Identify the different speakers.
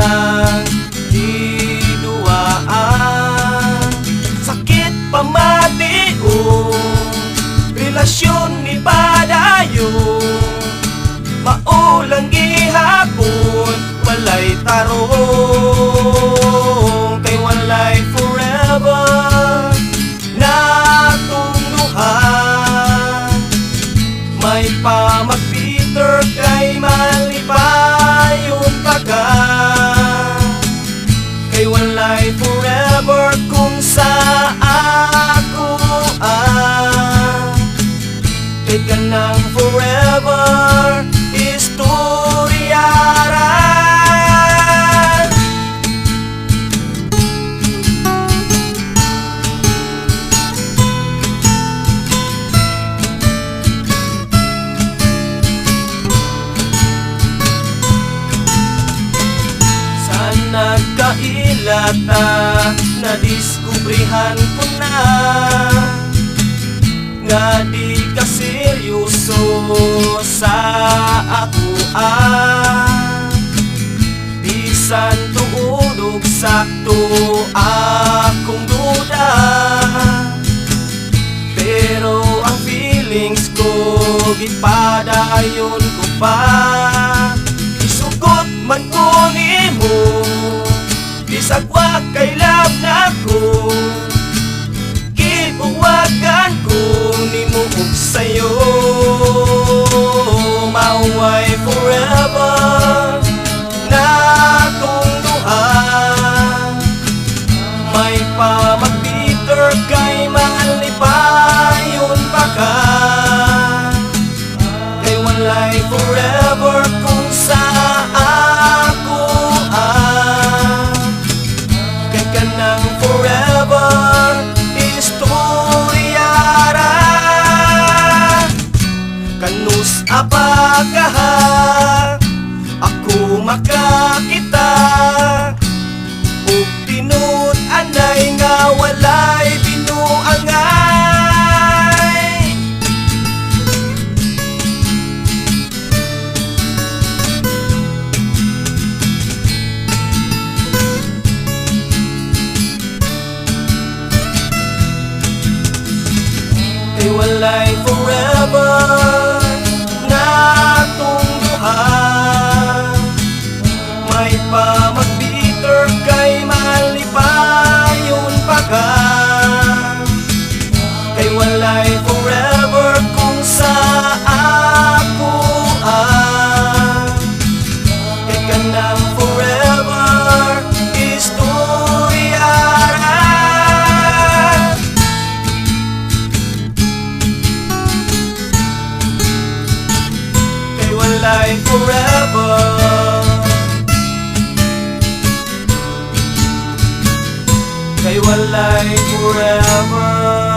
Speaker 1: lang hiduaan. Sakit pamati o relasyon ni padayon, maulang gihapon walay tarong, kay walay forever natong duha. May pamag-bitter kay malipayon pa ka, kay walay forever kung sa ako kay kanang forever istoryaran. Nagkailata, nadiskubrihan ko na nga di ka seryoso sa ako bisan tuod ug sakto akong duda, pero ang feelings ko gipadayon ko pa. Isugot man ko nimo, bisagwa kay love na ko, gibuwagan ko nimo ug sayo. Mauway forever natong duha, may pamag-bitter kay malipayon pa ka, kay walay forever kung sa ako kay kanang forever istoryaran. Kanus apakaha ako makakita, ug tinud anay nga walay binuangay. Kay walay forever natong duha, may pamag-bitter kay malipayon pa ka, kay walay forever kung sa ako kay kanang forever istoryaran. Kay walay forever, kay walay forever.